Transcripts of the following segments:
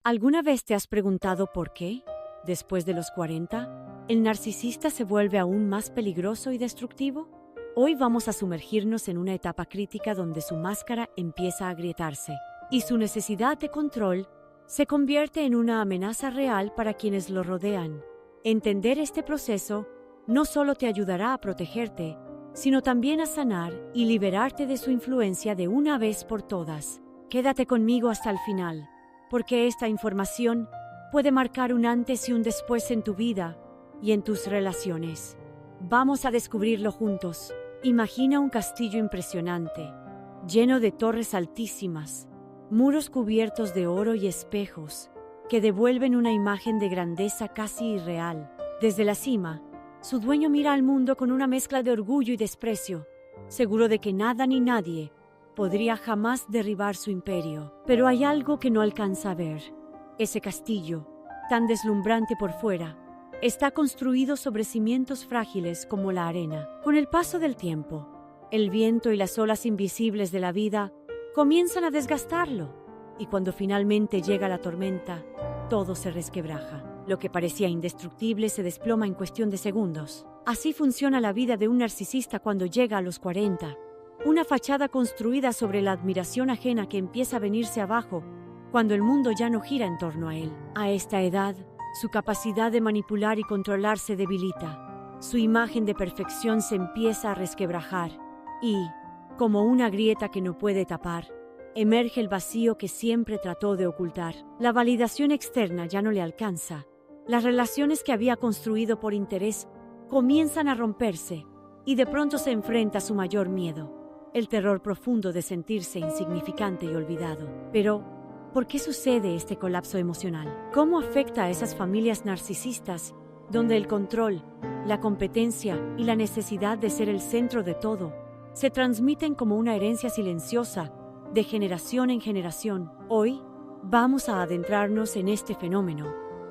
¿Alguna vez te has preguntado por qué, después de los 40, el narcisista se vuelve aún más peligroso y destructivo? Hoy vamos a sumergirnos en una etapa crítica donde su máscara empieza a agrietarse y su necesidad de control se convierte en una amenaza real para quienes lo rodean. Entender este proceso no solo te ayudará a protegerte, sino también a sanar y liberarte de su influencia de una vez por todas. Quédate conmigo hasta el final, porque esta información puede marcar un antes y un después en tu vida y en tus relaciones. Vamos a descubrirlo juntos. Imagina un castillo impresionante, lleno de torres altísimas, muros cubiertos de oro y espejos, que devuelven una imagen de grandeza casi irreal. Desde la cima, su dueño mira al mundo con una mezcla de orgullo y desprecio, seguro de que nada ni nadie podría jamás derribar su imperio. Pero hay algo que no alcanza a ver. Ese castillo, tan deslumbrante por fuera, está construido sobre cimientos frágiles como la arena. Con el paso del tiempo, el viento y las olas invisibles de la vida comienzan a desgastarlo, y cuando finalmente llega la tormenta, todo se resquebraja. Lo que parecía indestructible se desploma en cuestión de segundos. Así funciona la vida de un narcisista cuando llega a los 40. Una fachada construida sobre la admiración ajena que empieza a venirse abajo cuando el mundo ya no gira en torno a él. A esta edad, su capacidad de manipular y controlar se debilita. Su imagen de perfección se empieza a resquebrajar y, como una grieta que no puede tapar, emerge el vacío que siempre trató de ocultar. La validación externa ya no le alcanza. Las relaciones que había construido por interés comienzan a romperse y de pronto se enfrenta a su mayor miedo, el terror profundo de sentirse insignificante y olvidado. Pero, ¿por qué sucede este colapso emocional? ¿Cómo afecta a esas familias narcisistas donde el control, la competencia y la necesidad de ser el centro de todo se transmiten como una herencia silenciosa de generación en generación? Hoy vamos a adentrarnos en este fenómeno,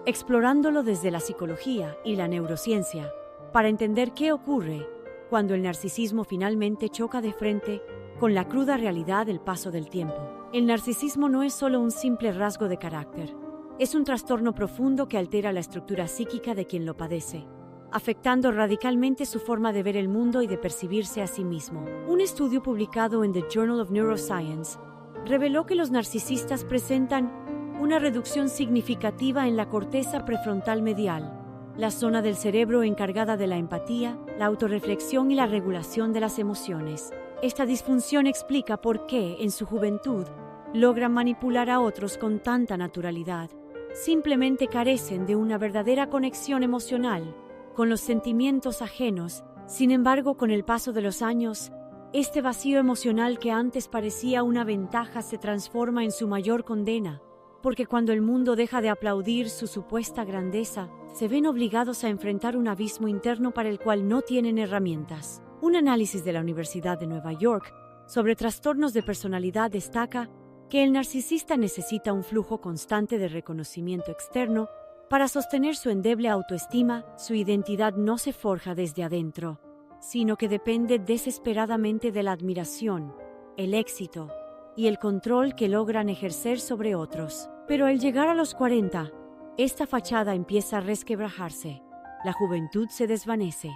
explorándolo desde la psicología y la neurociencia, para entender qué ocurre cuando el narcisismo finalmente choca de frente con la cruda realidad del paso del tiempo. El narcisismo no es solo un simple rasgo de carácter, es un trastorno profundo que altera la estructura psíquica de quien lo padece, afectando radicalmente su forma de ver el mundo y de percibirse a sí mismo. Un estudio publicado en The Journal of Neuroscience reveló que los narcisistas presentan una reducción significativa en la corteza prefrontal medial, la zona del cerebro encargada de la empatía, la autorreflexión y la regulación de las emociones. Esta disfunción explica por qué, en su juventud, logran manipular a otros con tanta naturalidad. Simplemente carecen de una verdadera conexión emocional con los sentimientos ajenos. Sin embargo, con el paso de los años, este vacío emocional que antes parecía una ventaja se transforma en su mayor condena, porque cuando el mundo deja de aplaudir su supuesta grandeza, se ven obligados a enfrentar un abismo interno para el cual no tienen herramientas. Un análisis de la Universidad de Nueva York sobre trastornos de personalidad destaca que el narcisista necesita un flujo constante de reconocimiento externo para sostener su endeble autoestima. Su identidad no se forja desde adentro, sino que depende desesperadamente de la admiración, el éxito y el control que logran ejercer sobre otros. Pero al llegar a los 40, esta fachada empieza a resquebrajarse. La juventud se desvanece,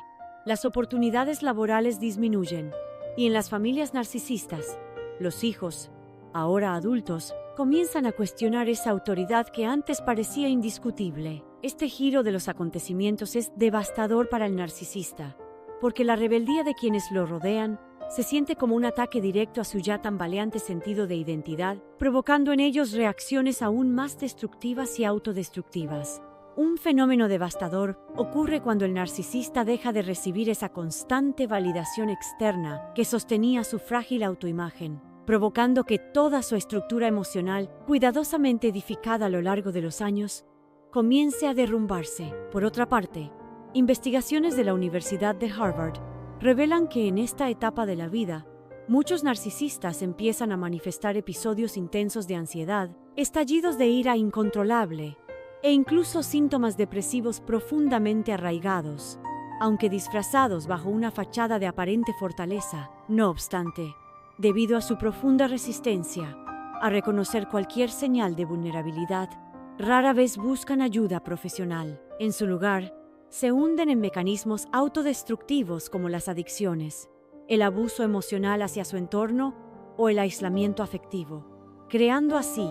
las oportunidades laborales disminuyen, y en las familias narcisistas, los hijos, ahora adultos, comienzan a cuestionar esa autoridad que antes parecía indiscutible. Este giro de los acontecimientos es devastador para el narcisista, porque la rebeldía de quienes lo rodean se siente como un ataque directo a su ya tambaleante sentido de identidad, provocando en ellos reacciones aún más destructivas y autodestructivas. Un fenómeno devastador ocurre cuando el narcisista deja de recibir esa constante validación externa que sostenía su frágil autoimagen, provocando que toda su estructura emocional, cuidadosamente edificada a lo largo de los años, comience a derrumbarse. Por otra parte, investigaciones de la Universidad de Harvard revelan que en esta etapa de la vida, muchos narcisistas empiezan a manifestar episodios intensos de ansiedad, estallidos de ira incontrolable e incluso síntomas depresivos profundamente arraigados, aunque disfrazados bajo una fachada de aparente fortaleza. No obstante, debido a su profunda resistencia a reconocer cualquier señal de vulnerabilidad, rara vez buscan ayuda profesional. En su lugar, se hunden en mecanismos autodestructivos como las adicciones, el abuso emocional hacia su entorno o el aislamiento afectivo, creando así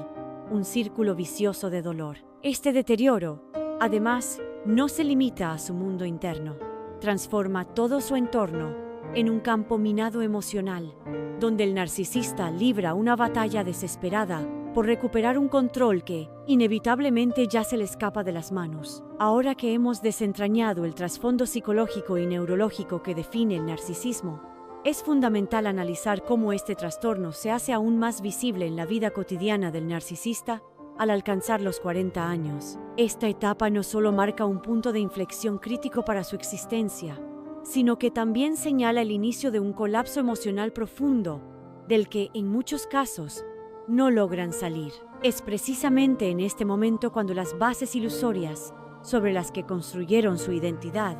un círculo vicioso de dolor. Este deterioro, además, no se limita a su mundo interno, transforma todo su entorno en un campo minado emocional, donde el narcisista libra una batalla desesperada por recuperar un control que, inevitablemente, ya se le escapa de las manos. Ahora que hemos desentrañado el trasfondo psicológico y neurológico que define el narcisismo, es fundamental analizar cómo este trastorno se hace aún más visible en la vida cotidiana del narcisista al alcanzar los 40 años. Esta etapa no solo marca un punto de inflexión crítico para su existencia, sino que también señala el inicio de un colapso emocional profundo, del que, en muchos casos, no logran salir. Es precisamente en este momento cuando las bases ilusorias sobre las que construyeron su identidad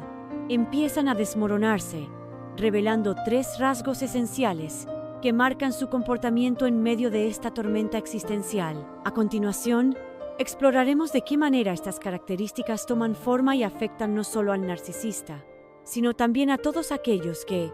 empiezan a desmoronarse, revelando 3 rasgos esenciales que marcan su comportamiento en medio de esta tormenta existencial. A continuación, exploraremos de qué manera estas características toman forma y afectan no solo al narcisista, sino también a todos aquellos que,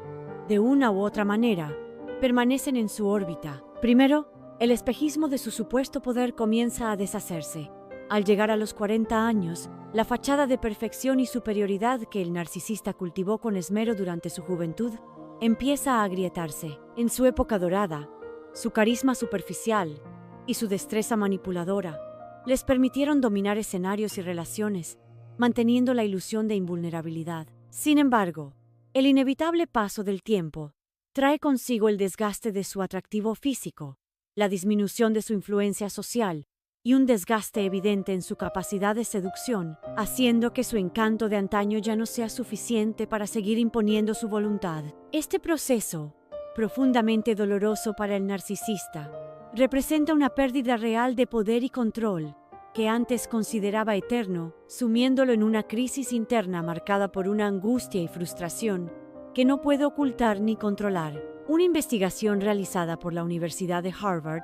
de una u otra manera, permanecen en su órbita. Primero, el espejismo de su supuesto poder comienza a deshacerse. Al llegar a los 40 años, la fachada de perfección y superioridad que el narcisista cultivó con esmero durante su juventud empieza a agrietarse. En su época dorada, su carisma superficial y su destreza manipuladora les permitieron dominar escenarios y relaciones, manteniendo la ilusión de invulnerabilidad. Sin embargo, el inevitable paso del tiempo trae consigo el desgaste de su atractivo físico, la disminución de su influencia social y un desgaste evidente en su capacidad de seducción, haciendo que su encanto de antaño ya no sea suficiente para seguir imponiendo su voluntad. Este proceso, profundamente doloroso para el narcisista, representa una pérdida real de poder y control que antes consideraba eterno, sumiéndolo en una crisis interna marcada por una angustia y frustración que no puede ocultar ni controlar. Una investigación realizada por la Universidad de Harvard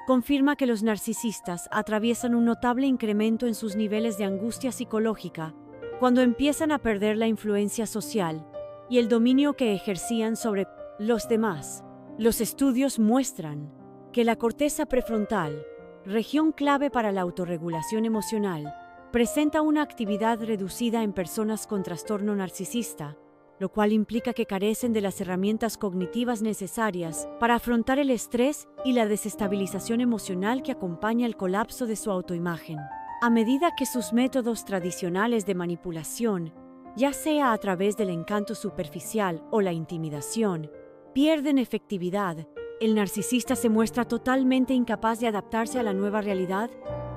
confirma que los narcisistas atraviesan un notable incremento en sus niveles de angustia psicológica cuando empiezan a perder la influencia social y el dominio que ejercían sobre los demás. Los estudios muestran que la corteza prefrontal, región clave para la autorregulación emocional, presenta una actividad reducida en personas con trastorno narcisista, lo cual implica que carecen de las herramientas cognitivas necesarias para afrontar el estrés y la desestabilización emocional que acompaña el colapso de su autoimagen. A medida que sus métodos tradicionales de manipulación, ya sea a través del encanto superficial o la intimidación, pierden efectividad, el narcisista se muestra totalmente incapaz de adaptarse a la nueva realidad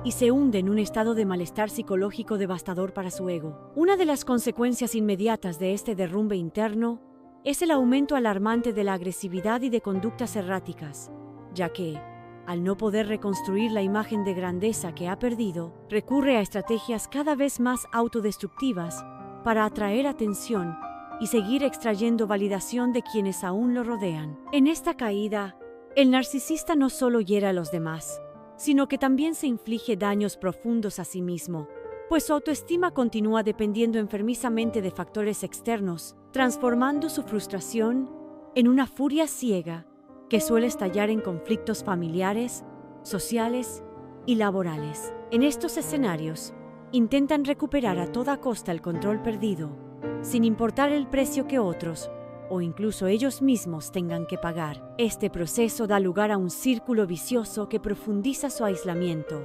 y se hunde en un estado de malestar psicológico devastador para su ego. Una de las consecuencias inmediatas de este derrumbe interno es el aumento alarmante de la agresividad y de conductas erráticas, ya que, al no poder reconstruir la imagen de grandeza que ha perdido, recurre a estrategias cada vez más autodestructivas para atraer atención y seguir extrayendo validación de quienes aún lo rodean. En esta caída, el narcisista no solo hiere a los demás, sino que también se inflige daños profundos a sí mismo, pues su autoestima continúa dependiendo enfermizamente de factores externos, transformando su frustración en una furia ciega que suele estallar en conflictos familiares, sociales y laborales. En estos escenarios, intentan recuperar a toda costa el control perdido, sin importar el precio que otros o incluso ellos mismos tengan que pagar. Este proceso da lugar a un círculo vicioso que profundiza su aislamiento,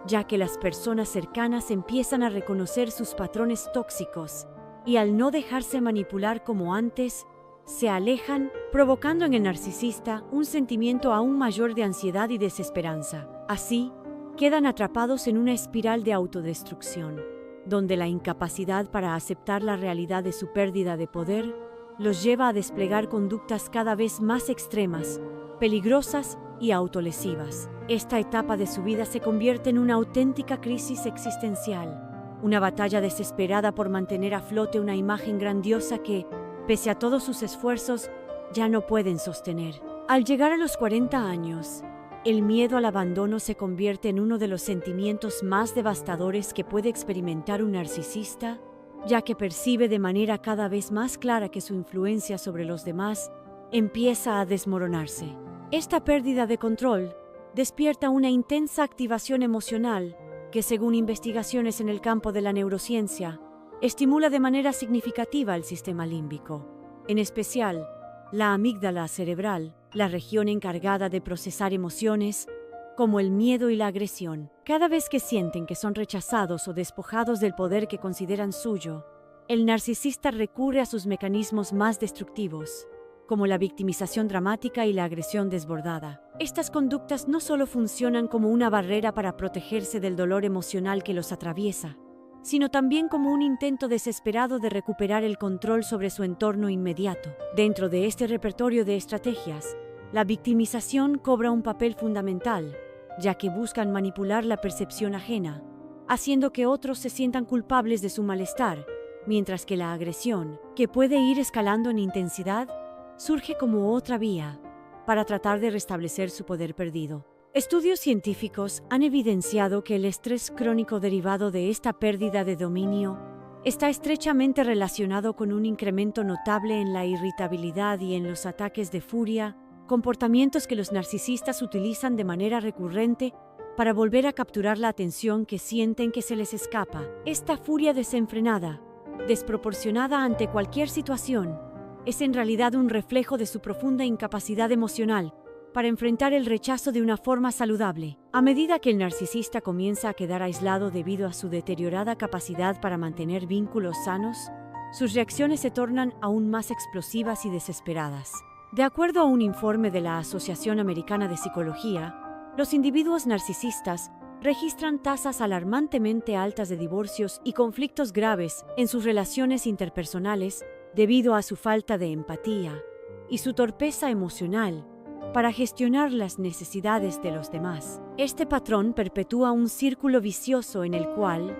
ya que las personas cercanas empiezan a reconocer sus patrones tóxicos y al no dejarse manipular como antes, se alejan, provocando en el narcisista un sentimiento aún mayor de ansiedad y desesperanza. Así, quedan atrapados en una espiral de autodestrucción, donde la incapacidad para aceptar la realidad de su pérdida de poder los lleva a desplegar conductas cada vez más extremas, peligrosas y autolesivas. Esta etapa de su vida se convierte en una auténtica crisis existencial, una batalla desesperada por mantener a flote una imagen grandiosa que, pese a todos sus esfuerzos, ya no pueden sostener. Al llegar a los 40 años, El miedo al abandono se convierte en uno de los sentimientos más devastadores que puede experimentar un narcisista, ya que percibe de manera cada vez más clara que su influencia sobre los demás empieza a desmoronarse. Esta pérdida de control despierta una intensa activación emocional que, según investigaciones en el campo de la neurociencia, estimula de manera significativa el sistema límbico, en especial la amígdala cerebral, la región encargada de procesar emociones como el miedo y la agresión. Cada vez que sienten que son rechazados o despojados del poder que consideran suyo, el narcisista recurre a sus mecanismos más destructivos, como la victimización dramática y la agresión desbordada. Estas conductas no solo funcionan como una barrera para protegerse del dolor emocional que los atraviesa, sino también como un intento desesperado de recuperar el control sobre su entorno inmediato. Dentro de este repertorio de estrategias, la victimización cobra un papel fundamental, ya que buscan manipular la percepción ajena, haciendo que otros se sientan culpables de su malestar, mientras que la agresión, que puede ir escalando en intensidad, surge como otra vía para tratar de restablecer su poder perdido. Estudios científicos han evidenciado que el estrés crónico derivado de esta pérdida de dominio está estrechamente relacionado con un incremento notable en la irritabilidad y en los ataques de furia, comportamientos que los narcisistas utilizan de manera recurrente para volver a capturar la atención que sienten que se les escapa. Esta furia desenfrenada, desproporcionada ante cualquier situación, es en realidad un reflejo de su profunda incapacidad emocional para enfrentar el rechazo de una forma saludable. A medida que el narcisista comienza a quedar aislado debido a su deteriorada capacidad para mantener vínculos sanos, sus reacciones se tornan aún más explosivas y desesperadas. De acuerdo a un informe de la Asociación Americana de Psicología, los individuos narcisistas registran tasas alarmantemente altas de divorcios y conflictos graves en sus relaciones interpersonales debido a su falta de empatía y su torpeza emocional para gestionar las necesidades de los demás. Este patrón perpetúa un círculo vicioso en el cual,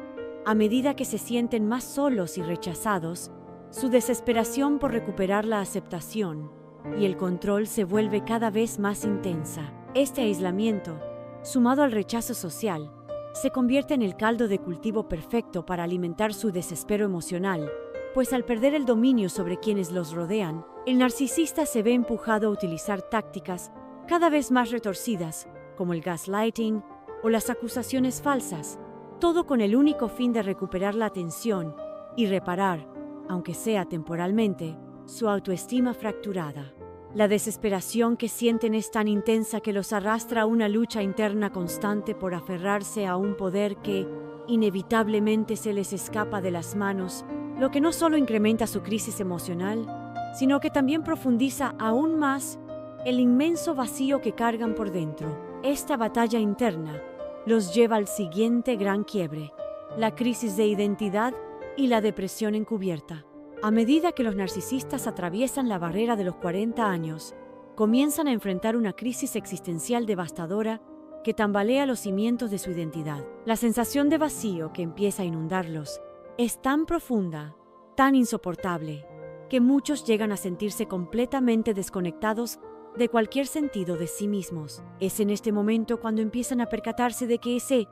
a medida que se sienten más solos y rechazados, su desesperación por recuperar la aceptación y el control se vuelve cada vez más intensa. Este aislamiento, sumado al rechazo social, se convierte en el caldo de cultivo perfecto para alimentar su desespero emocional, pues al perder el dominio sobre quienes los rodean, el narcisista se ve empujado a utilizar tácticas cada vez más retorcidas, como el gaslighting o las acusaciones falsas, todo con el único fin de recuperar la atención y reparar, aunque sea temporalmente, su autoestima fracturada. La desesperación que sienten es tan intensa que los arrastra a una lucha interna constante por aferrarse a un poder que inevitablemente se les escapa de las manos, lo que no solo incrementa su crisis emocional, sino que también profundiza aún más el inmenso vacío que cargan por dentro. Esta batalla interna los lleva al siguiente gran quiebre: la crisis de identidad y la depresión encubierta. A medida que los narcisistas atraviesan la barrera de los 40 años, comienzan a enfrentar una crisis existencial devastadora que tambalea los cimientos de su identidad. La sensación de vacío que empieza a inundarlos es tan profunda, tan insoportable, que muchos llegan a sentirse completamente desconectados de cualquier sentido de sí mismos. Es en este momento cuando empiezan a percatarse de que ese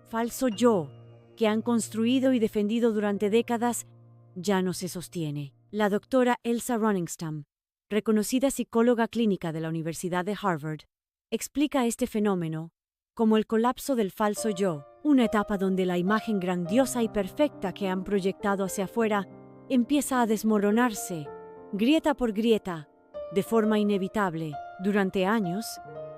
falso yo que han construido y defendido durante décadas ya no se sostiene. La doctora Elsa Runningstam, reconocida psicóloga clínica de la Universidad de Harvard, explica este fenómeno como el colapso del falso yo, una etapa donde la imagen grandiosa y perfecta que han proyectado hacia afuera empieza a desmoronarse, grieta por grieta, de forma inevitable. Durante años,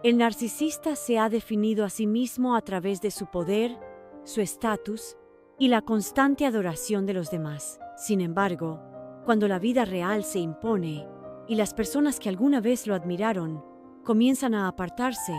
el narcisista se ha definido a sí mismo a través de su poder, su estatus y la constante adoración de los demás. Sin embargo, cuando la vida real se impone y las personas que alguna vez lo admiraron comienzan a apartarse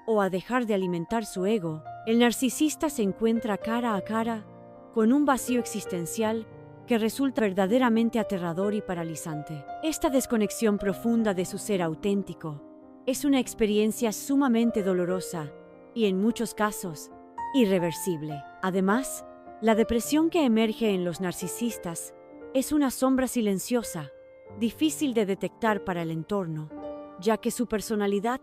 o a dejar de alimentar su ego, el narcisista se encuentra cara a cara con un vacío existencial que resulta verdaderamente aterrador y paralizante. Esta desconexión profunda de su ser auténtico es una experiencia sumamente dolorosa y, en muchos casos, irreversible. Además, la depresión que emerge en los narcisistas es una sombra silenciosa, difícil de detectar para el entorno, ya que su personalidad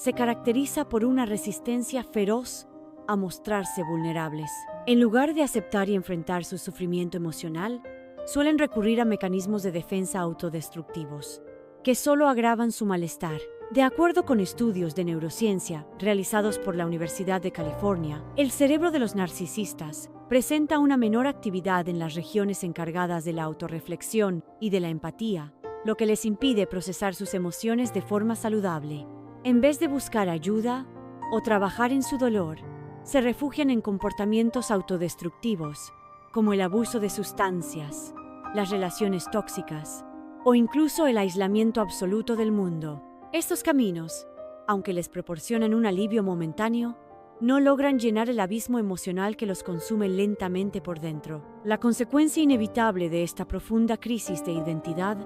se caracteriza por una resistencia feroz a mostrarse vulnerables. En lugar de aceptar y enfrentar su sufrimiento emocional, suelen recurrir a mecanismos de defensa autodestructivos, que solo agravan su malestar. De acuerdo con estudios de neurociencia realizados por la Universidad de California, el cerebro de los narcisistas presenta una menor actividad en las regiones encargadas de la autorreflexión y de la empatía, lo que les impide procesar sus emociones de forma saludable. En vez de buscar ayuda o trabajar en su dolor, se refugian en comportamientos autodestructivos, como el abuso de sustancias, las relaciones tóxicas o incluso el aislamiento absoluto del mundo. Estos caminos, aunque les proporcionan un alivio momentáneo, no logran llenar el abismo emocional que los consume lentamente por dentro. La consecuencia inevitable de esta profunda crisis de identidad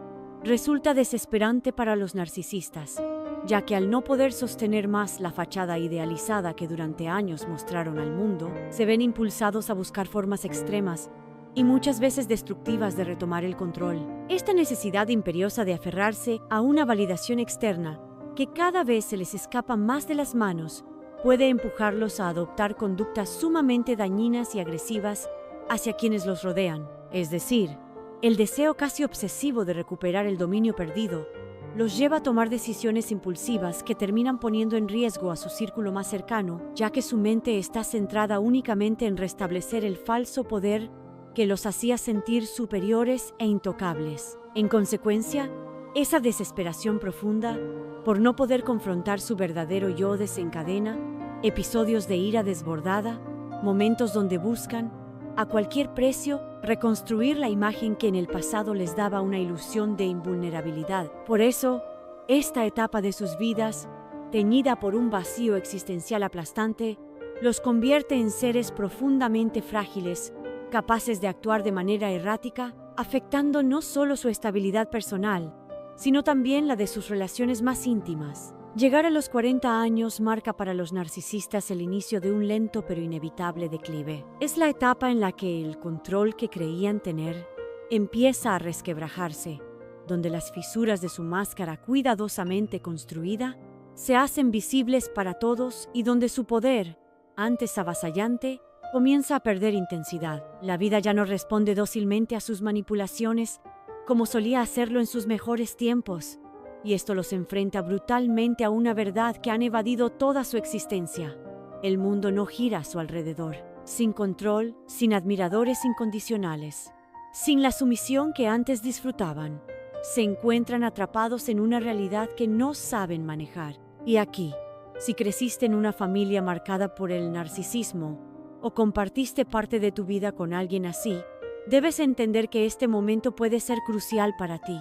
resulta desesperante para los narcisistas, ya que al no poder sostener más la fachada idealizada que durante años mostraron al mundo, se ven impulsados a buscar formas extremas y muchas veces destructivas de retomar el control. Esta necesidad imperiosa de aferrarse a una validación externa, que cada vez se les escapa más de las manos, puede empujarlos a adoptar conductas sumamente dañinas y agresivas hacia quienes los rodean. Es decir, el deseo casi obsesivo de recuperar el dominio perdido los lleva a tomar decisiones impulsivas que terminan poniendo en riesgo a su círculo más cercano, ya que su mente está centrada únicamente en restablecer el falso poder que los hacía sentir superiores e intocables. En consecuencia, esa desesperación profunda por no poder confrontar su verdadero yo desencadena episodios de ira desbordada, momentos donde buscan, a cualquier precio, reconstruir la imagen que en el pasado les daba una ilusión de invulnerabilidad. Por eso, esta etapa de sus vidas, teñida por un vacío existencial aplastante, los convierte en seres profundamente frágiles, capaces de actuar de manera errática, afectando no solo su estabilidad personal, sino también la de sus relaciones más íntimas. Llegar a los 40 años marca para los narcisistas el inicio de un lento pero inevitable declive. Es la etapa en la que el control que creían tener empieza a resquebrajarse, donde las fisuras de su máscara cuidadosamente construida se hacen visibles para todos y donde su poder, antes avasallante, comienza a perder intensidad. La vida ya no responde dócilmente a sus manipulaciones como solía hacerlo en sus mejores tiempos, y esto los enfrenta brutalmente a una verdad que han evadido toda su existencia. El mundo no gira a su alrededor, sin control, sin admiradores incondicionales, sin la sumisión que antes disfrutaban. Se encuentran atrapados en una realidad que no saben manejar. Y aquí, si creciste en una familia marcada por el narcisismo o compartiste parte de tu vida con alguien así, debes entender que este momento puede ser crucial para ti.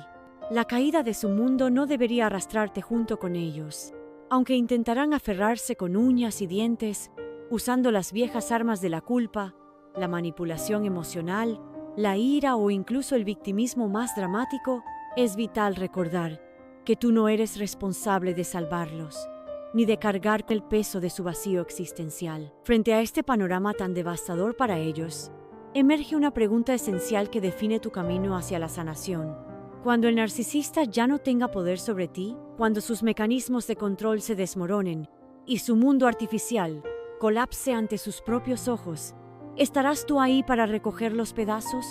La caída de su mundo no debería arrastrarte junto con ellos. Aunque intentarán aferrarse con uñas y dientes, usando las viejas armas de la culpa, la manipulación emocional, la ira o incluso el victimismo más dramático, es vital recordar que tú no eres responsable de salvarlos, ni de cargarte el peso de su vacío existencial. Frente a este panorama tan devastador para ellos, emerge una pregunta esencial que define tu camino hacia la sanación. Cuando el narcisista ya no tenga poder sobre ti, cuando sus mecanismos de control se desmoronen y su mundo artificial colapse ante sus propios ojos, ¿estarás tú ahí para recoger los pedazos?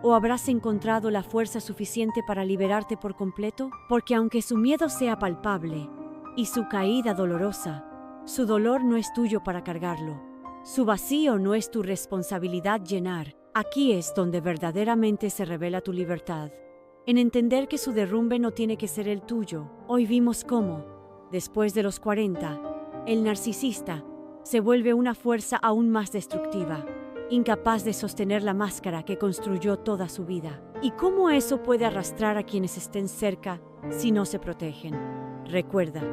¿O habrás encontrado la fuerza suficiente para liberarte por completo? Porque aunque su miedo sea palpable y su caída dolorosa, su dolor no es tuyo para cargarlo. Su vacío no es tu responsabilidad llenar. Aquí es donde verdaderamente se revela tu libertad. En entender que su derrumbe no tiene que ser el tuyo. Hoy vimos cómo, después de los 40, el narcisista se vuelve una fuerza aún más destructiva, incapaz de sostener la máscara que construyó toda su vida. Y cómo eso puede arrastrar a quienes estén cerca si no se protegen. Recuerda,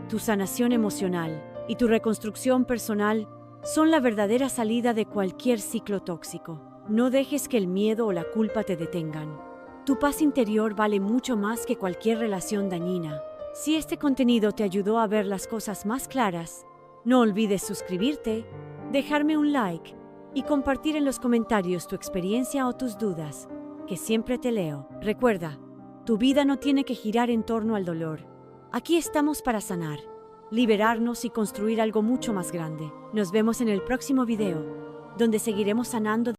tu sanación emocional y tu reconstrucción personal son la verdadera salida de cualquier ciclo tóxico. No dejes que el miedo o la culpa te detengan. Tu paz interior vale mucho más que cualquier relación dañina. Si este contenido te ayudó a ver las cosas más claras, no olvides suscribirte, dejarme un like y compartir en los comentarios tu experiencia o tus dudas, que siempre te leo. Recuerda, tu vida no tiene que girar en torno al dolor. Aquí estamos para sanar, liberarnos y construir algo mucho más grande. Nos vemos en el próximo video, donde seguiremos sanando